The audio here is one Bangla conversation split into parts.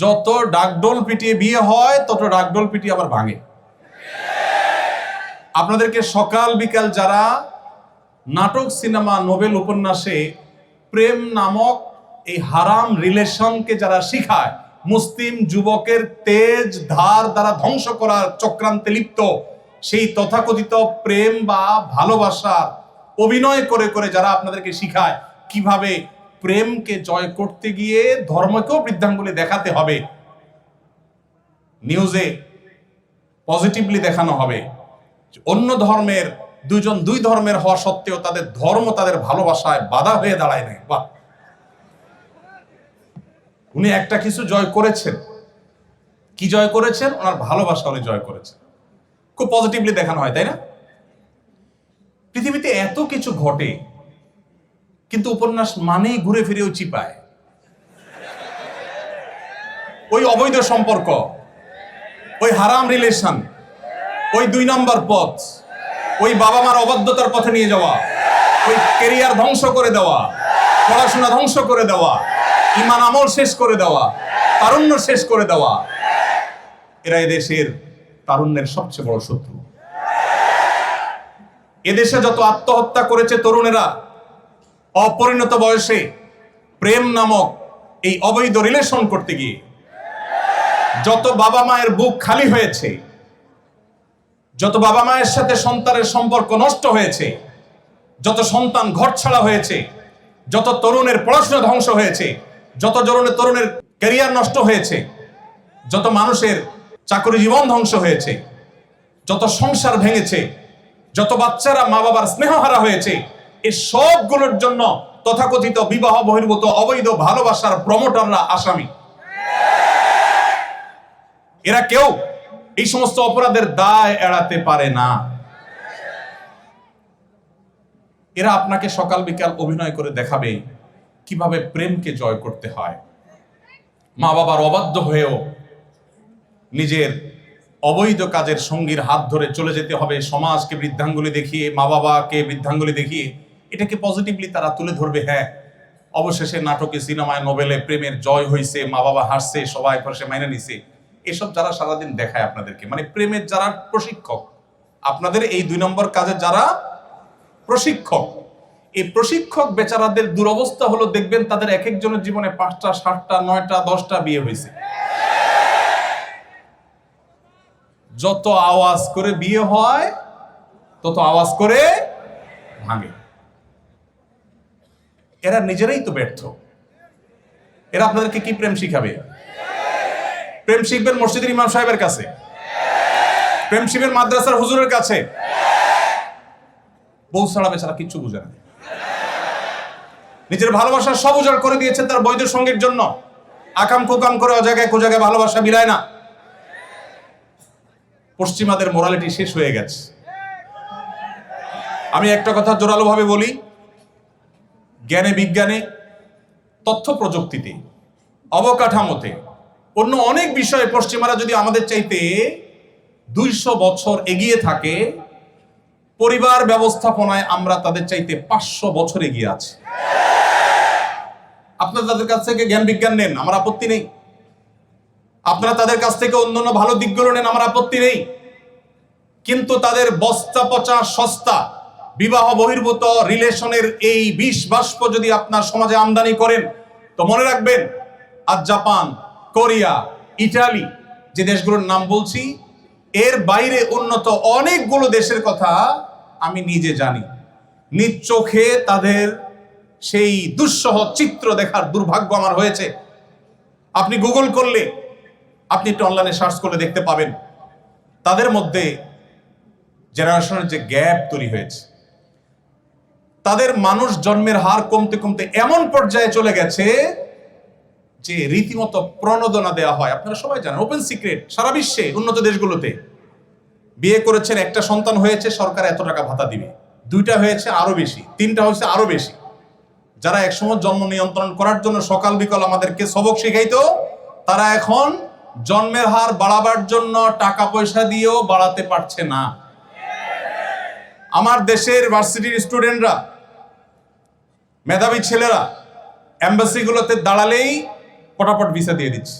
যত ডাকডোল পিটিয়ে বিয়ে হয় তত ডাকডোল পিটিয়ে আবার ভাঙে। আপনাদেরকে সকাল বিকাল যারা নাটক, সিনেমা, নোবেল, উপন্যাসে প্রেম নামক এই হারাম রিলেশনকে যারা শিখায়, মুসলিম যুবকের তেজ ধার দ্বারা ধ্বংস করার চক্রান্তে লিপ্ত, সেই তথাকথিত প্রেম বা ভালোবাসার অভিনয় করে করে যারা আপনাদেরকে শিখায় কিভাবে প্রেমকে জয় করতে গিয়ে ধর্মকেও বৃদ্ধাঙ্গুলি দেখাতে হবে, নিউজে পজিটিভলি দেখানো হবে, অন্য ধর্মের দুইজন দুই ধর্মের হওয়া সত্ত্বেও তাদের ধর্ম তাদের ভালোবাসায় বাধা হয়ে দাঁড়ায় নাই। বাহ, উনি একটা কিছু জয় করেছেন। কি জয় করেছেন? ওনার ভালোবাসা উনি জয় করেছেন। খুব পজিটিভলি দেখানো হয়, তাই না? পৃথিবীতে এত কিছু ঘটে, কিন্তু উপন্যাস মানেই ঘুরে ফিরেও চিপায় ওই অবৈধ সম্পর্ক, ওই হারাম রিলেশন, ওই 2 নম্বর পথ, ওই বাবা মার অবাধ্যতার পথে নিয়ে যাওয়া, ওই ক্যারিয়ার ধ্বংস করে দেওয়া, পড়াশোনা ধ্বংস করে দেওয়া, ইমান আমল শেষ করে দেওয়া, তারুণ্য শেষ করে দেওয়া। এরা এদেশের তারুণ্যের সবচেয়ে বড় শত্রু। এদেশে যত আত্মহত্যা করেছে তরুণেরা অপরিণত বয়সে প্রেম নামক এই অবৈধ রিলেশন করতে গিয়ে, যত বাবা মায়ের বুক খালি হয়েছে, যত বাবা মায়ের সাথে সন্তানের সম্পর্ক নষ্ট হয়েছে, যত সন্তান ঘর ছাড়া হয়েছে, যত তরুণের পড়াশোনা ধ্বংস হয়েছে, যত তরুণের ক্যারিয়ার নষ্ট হয়েছে, যত মানুষের চাকরি জীবন ধ্বংস হয়েছে, যত সংসার ভেঙেছে, যত বাচ্চারা মা বাবার স্নেহহারা হয়েছে, এই সবগুলোর জন্য তথাকথিত বিবাহ বহির্ভূত অবৈধ ভালোবাসার প্রমোটাররা আসামি। এরা কেউ এই সমস্ত অপরাধের দায় এড়াতে পারে না। এরা আপনাকে সকাল বিকাল অভিনয় করে দেখাবে কিভাবে প্রেমকে জয় করতে হয়। মা বাবার অবাধ্য হয়েও নিজের অবৈধ কাজের সঙ্গীর হাত ধরে চলে যেতে হবে, সমাজকে বৃদ্ধাঙ্গুলি দেখিয়ে, মা বাবাকে বৃদ্ধাঙ্গুলি দেখিয়ে এটাকে পজিটিভলি তারা তুলে ধরবে। হ্যাঁ, অবশেষে নাটকে, সিনেমায়, নোবেলে প্রেমের জয় হয়েছে, মা বাবা হাসছে, সবাই পাশে মাইনে নিছে। এসব যারা সারাদিন দেখায় আপনাদেরকে, মানে প্রেমের যারা প্রশিক্ষক, আপনাদের এই 2 নম্বর কাজে যারা প্রশিক্ষক, এই প্রশিক্ষক বেচারাদের দুরবস্থা হলো, দেখবেন তাদের এক একজনের জীবনে 5টা, 7টা, 9টা, 10টা বিয়ে হয়েছে। যত আওয়াজ করে বিয়ে হয় তত আওয়াজ করে ভাঙে। এরা নিজেরাই তো ব্যর্থ। এরা আপনাদেরকে কি প্রেম শিখাবে? প্রেম শিখবেন মসজিদের ইমাম সাহেবের কাছে, প্রেম শিখবেন মাদ্রাসার হুজুরের কাছে। বউ ছাড়া বেচারা কিচ্ছু বুঝে না। নিজের ভালোবাসা সব উজাড় করে দিয়েছে তার বৈধ সঙ্গীর জন্য। আকাম কুকাম করে অজায়গায় কোজায়গায় ভালোবাসা বিলায় না। পশ্চিমাদের মোরালিটি শেষ হয়ে গেছে। আমি একটা কথা জোরালো ভাবে বলি, জ্ঞানে, বিজ্ঞানে, তথ্য প্রযুক্তিতে, অবকাঠামোতে, অন্য অনেক বিষয়ে পশ্চিমারা যদি আমাদের চাইতে 200 বছর এগিয়ে থাকে, পরিবার ব্যবস্থাপনায় আমরা তাদের চাইতে 500 বছর এগিয়ে আছি। আপনারা তাদের কাছ থেকে জ্ঞান বিজ্ঞান নেন, আমার আপত্তি নেই। আপনারা তাদের কাছ থেকে অন্যান্য ভালো দিকগুলো নেন, আমার আপত্তি নেই। কিন্তু তাদের বস্তা পচা সস্তা বিবাহ বহির্ভূত রিলেশনের এই বিষ বাষ্প যদি আপনার সমাজে আমদানি করেন, তো মনে রাখবেন, আজ জাপান, কোরিয়া, ইটালি, যে দেশগুলোর নাম বলছি, এর বাইরে উন্নত অনেকগুলো দেশের কথা আমি নিজে জানি। নিজ চোখে তাদের সেই দুঃসহ চিত্র দেখার দুর্ভাগ্য আমার হয়েছে। আপনি গুগল করলে, আপনি একটু অনলাইনে সার্চ করলে দেখতে পাবেন তাদের মধ্যে জেনারেশনের যে গ্যাপ তৈরি হয়েছে। তাদের মানুষ জন্মের হার কমতে কমতে এমন পর্যায়ে চলে গেছে যে রীতিমতো প্রণোদনা দেওয়া হয়। আপনারা সবাই জানেন, ওপেন সিক্রেট, সারা বিশ্বে উন্নত দেশগুলোতে বিয়ে করেছেন, একটা সন্তান হয়েছে, সরকার এত টাকা ভাতা দিবে, 2টা হয়েছে আরো বেশি, 3টা হয়েছে আরো বেশি। যারা একসময় জন্ম নিয়ন্ত্রণ করার জন্য সকাল বিকাল আমাদেরকে সবক শিখাইতো, তারা এখন জন্মের হার বাড়াবার জন্য টাকা পয়সা দিয়েও বাড়াতে পারছে না। আমার দেশের ভার্সিটির স্টুডেন্টরা, মেধাবী ছেলেরা এম্বাসিগুলোতে দাঁড়ালেই পটাপট ভিসা দিয়ে দিচ্ছে।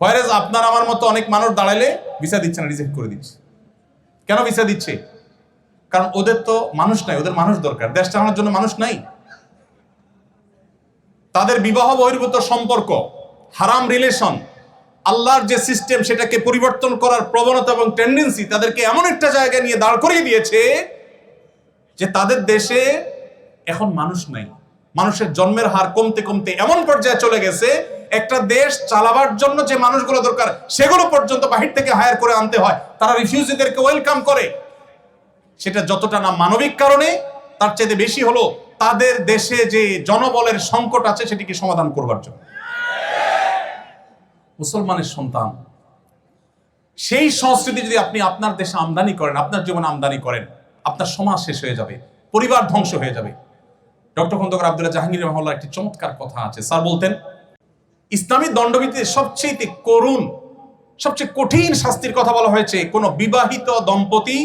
হোয়ারেজ আপনার আমার মতো অনেক মানুষ দাঁড়াইলে ভিসা দিচ্ছে না, রিজেক্ট করে দিচ্ছে। কেন ভিসা দিচ্ছে? কারণ ওদের তো মানুষ নাই, ওদের মানুষ দরকার, দেশ চালানোর জন্য মানুষ নাই। তাদের বিবাহ বহির্ভূত সম্পর্ক, হারাম রিলেশন, আল্লাহর যে সিস্টেম সেটাকে পরিবর্তন করার প্রবণতা এবং টেন্ডেন্সি তাদেরকে এমন একটা জায়গায় নিয়ে দাঁড় করিয়ে দিয়েছে যে তাদের দেশে এখন মানুষ নাই। মানুষের জন্মের হার কমতে কমতে এমন পর্যায়ে চলে গেছে, একটা দেশ চালাবার জন্য যে মানুষগুলো দরকার সেগুলো পর্যন্ত বাহির থেকে হায়ার করে আনতে হয়। তারা রিফিউজিদেরকে ওয়েলকাম করে। সেটা যতটা না মানবিক কারণে, তার চাইতে বেশি হলো তাদের দেশে যে জনবলের সংকট আছে সেটিকে সমাধান করবার জন্য। মুসলমানের সন্তান, সেই সংস্কৃতি যদি আপনি আপনার দেশে আমদানি করেন, আপনার জীবনে আমদানি করেন, আপনার সমাজ শেষ হয়ে যাবে, পরিবার ধ্বংস হয়ে যাবে। ডক্টর খন্দকার আব্দুল্লাহ জাহাঙ্গীর রহমাল্লাহ একটি চমৎকার কথা আছে। স্যার বলতেন, ইসলামী দণ্ডবিধিতে সবচেয়ে করুণ, সবচেয়ে কঠিন শাস্তির কথা বলা হয়েছে কোন বিবাহিত দম্পতি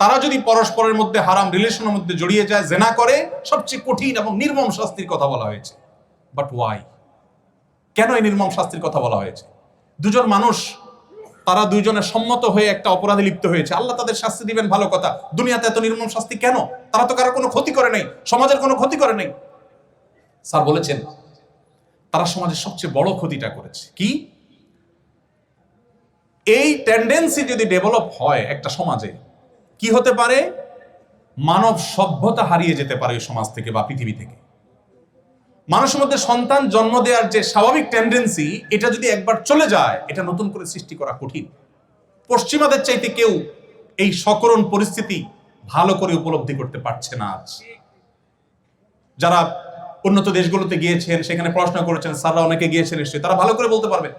তারা যদি পরস্পরের মধ্যে হারাম রিলেশনের মধ্যে জড়িয়ে যায়, জেনা করে, সবচেয়ে কঠিন এবং নির্মম শাস্তির কথা বলা হয়েছে। But why? কেন এই নির্মম শাস্তির কথা বলা হয়েছে? দুজন মানুষ, তারা দুইজনে সম্মত হয়ে একটা অপরাধে লিপ্ত হয়েছে, আল্লাহ তাদের শাস্তি দিবেন, ভালো কথা। দুনিয়াতে এত নির্মম শাস্তি কেন? তারা তো কারো কোনো ক্ষতি করে নাই, সমাজের কোনো ক্ষতি করে নাই। স্যার বলেছেন তারা সমাজের সবচেয়ে বড় ক্ষতিটা করেছে। কি? এই টেন্ডেন্সি যদি ডেভেলপ হয় একটা সমাজে, কি হতে পারে? মানব সভ্যতা হারিয়ে যেতে পারে ওই সমাজ থেকে বা পৃথিবী থেকে। মানুষের মধ্যে সন্তান জন্ম দেওয়ার যে স্বাভাবিক টেন্ডেন্সি, এটা যদি একবার চলে যায়, এটা নতুন করে সৃষ্টি করা কঠিন। পশ্চিমাদের চাইতে কেউ এই সকরুণ পরিস্থিতি ভালো করে উপলব্ধি করতে পারছে না আজ। যারা উন্নত দেশগুলোতে গিয়েছেন, সেখানে পড়াশোনা করেছেন, স্যাররা অনেকে গিয়েছেন নিশ্চয়ই, তারা ভালো করে বলতে পারবে।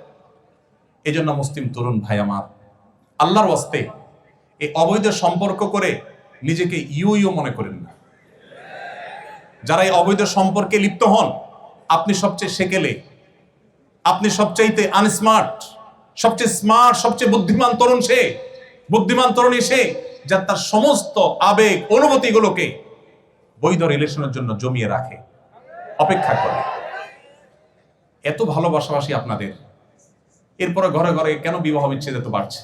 এই জন্য মুসলিম তরুণ ভাই আমার, আল্লাহর ওয়াস্তে এই অবৈধ সম্পর্ক করে নিজেকে ইউ মনে করেন না। যারা এই অবৈধ সম্পর্কে লিপ্ত হন, আপনি সবচেয়ে সেকেলে, আপনি সবচাইতে আনস্মার্ট, সবচেয়ে স্মার্ট, সবচেয়ে বুদ্ধিমান তরুণ সে, বুদ্ধিমান তরুণী সে, যার তার সমস্ত আবেগ অনুভূতিগুলোকে বৈধ রিলেশনের জন্য জমিয়ে রাখে, অপেক্ষা করে। এত ভালোবাসাবাসি আপনাদের, এরপরে ঘরে ঘরে কেন বিবাহ বিচ্ছেদ এত বাড়ছে?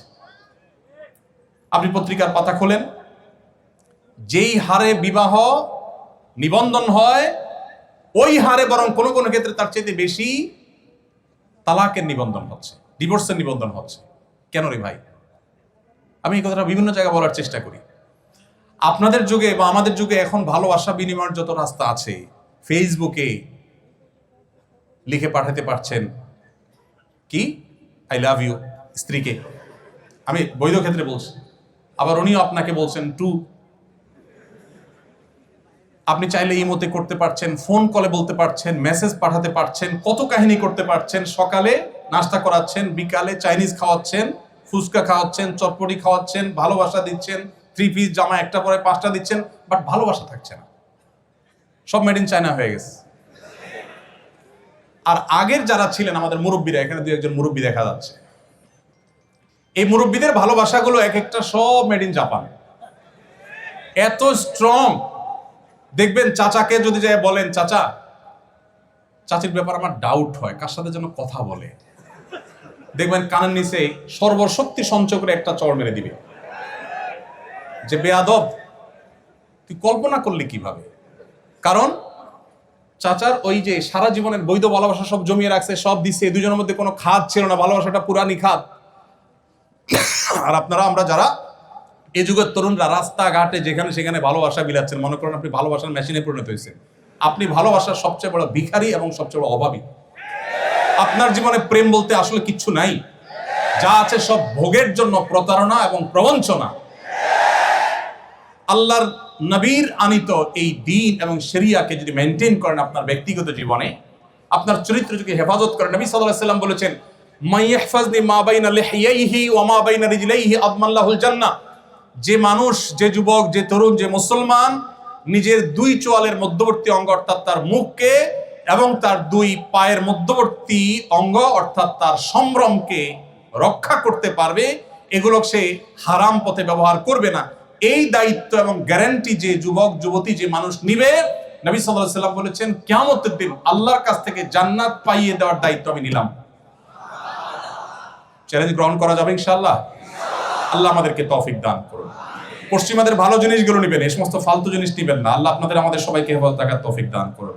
আপনি পত্রিকার পাতা খোলেন, যেই হারে বিবাহ নিবন্ধন হয়, ওই হারে বরং কোনো কোনো ক্ষেত্রে তার চাইতে বেশি তালাকের নিবন্ধন হচ্ছে, ডিভোর্সের নিবন্ধন হচ্ছে। কেন রে ভাই? আমি এই কথাটা বিভিন্ন জায়গায় বলার চেষ্টা করি। আপনাদের যুগে বা আমাদের যুগে এখন ভালোবাসা বিনিময়ের যত রাস্তা আছে, ফেসবুকে লিখে পাঠাতে পারছেন কি আই লাভ ইউ স্ত্রীকে, আমি বৈধ ক্ষেত্রে বলছি, আবার উনিও আপনাকে বলছেন টু। আপনি চাইলে ইমোতে করতে পারছেন, ফোন কলে বলতে পারছেন, মেসেজ পাঠাতে পারছেন, কত কাহিনী করতে পারছেন। সকালে নাস্তা করাচ্ছেন, বিকালে চাইনিজ খাওয়াচ্ছেন, ফুচকা খাওয়াচ্ছেন, চটপটি খাওয়াচ্ছেন, ভালোবাসা দিচ্ছেন, 3 পিস জামা একটা পরে 5টা দিচ্ছেন, বাট ভালোবাসা থাকছে না। সব মেড ইন চায়না হয়ে গেছে। আর আগের যারা ছিলেন আমাদের মুরব্বীরা, এখানে 2-1 মুরব্বী দেখা যাচ্ছে, এই মুরব্বীদের ভালোবাসাগুলো এক একটা সব মেড ইন জাপান। এত স্ট্রং। দেখবেন চাচাকে যদি যায় বলেন, চাচা, চাচির ব্যাপার আমার ডাউট হয়, কার সাথে যেন কথা বলে, দেখবেন কানের নিচে সর্বশক্তি সঞ্চয় করে একটা চড় মেরে দিবে যে বেয়াদব, তুই কল্পনা করলি কিভাবে? কারণ চাচার ওই যে সারা জীবনের বৈধ ভালোবাসা সব জমিয়ে রাখছে, সব দিচ্ছে, দুজনের মধ্যে কোনো খাদ ছিল না, ভালোবাসাটা পুরানি খাদ। আর আপনারা, আমরা যারা এই যুগের তরুণরা রাস্তাঘাটে যেখানে সেখানে ভালোবাসা বিলাচ্ছেন, মনে করেন আপনি ভালোবাসার মেশিনে পরিণত হয়েছে। আপনি ভালোবাসার সবচেয়ে বড় ভিখারি এবং সবচেয়ে বড় অভাবী। আপনার জীবনে প্রেম বলতে আসলে কিচ্ছু নাই, যা আছে সব ভোগের জন্য প্রতারণা এবং প্রবঞ্চনা। আল্লাহর নবীর আনিত এই দ্বীন এবং শরিয়াকে যদি মেনটেন করেন আপনার ব্যক্তিগত জীবনে, আপনার চরিত্র যদি হেফাজত করেন, নবী সাল্লাল্লাহু আলাইহি ওয়াসাল্লাম বলেছেন, মাইয়াহফাজনি মা বাইনা লিহিয়াইহি ওয়া মা বাইনা রিজলাইহি আদমাল্লাহুল জান্নাহ। যে মানুষ, যে যুবক, যে তরুণ, যে মুসলমান নিজের 2 চোয়ালের মধ্যবর্তী অঙ্গ অর্থাৎ তার মুখকে এবং তার 2 পায়ের মধ্যবর্তী অঙ্গ অর্থাৎ তার সম্ভ্রমকে রক্ষা করতে পারবে, এগুলো সে হারাম পথে ব্যবহার করবে না, এই দায়িত্ব এবং গ্যারান্টি যে যুবক যুবতী, যে মানুষ নিবে, নবী সাল্লাল্লাহু আলাইহি ওয়াসাল্লাম বলেছেন, কিয়ামতের দিন আল্লাহর কাছ থেকে জান্নাত পাইয়ে দেওয়ার দায়িত্ব আমি নিলাম। চ্যালেঞ্জ গ্রহণ করা যাবে ইনশাআল্লাহ? আল্লাহ আমাদেরকে তৌফিক দান করুন। পশ্চিমাদের ভালো জিনিসগুলো নেবেন, এই সমস্ত ফালতু জিনিস নেবেন না। আল্লাহ আপনাদের আমাদের সবাইকে হেফাজত রাখার তৌফিক দান করুন।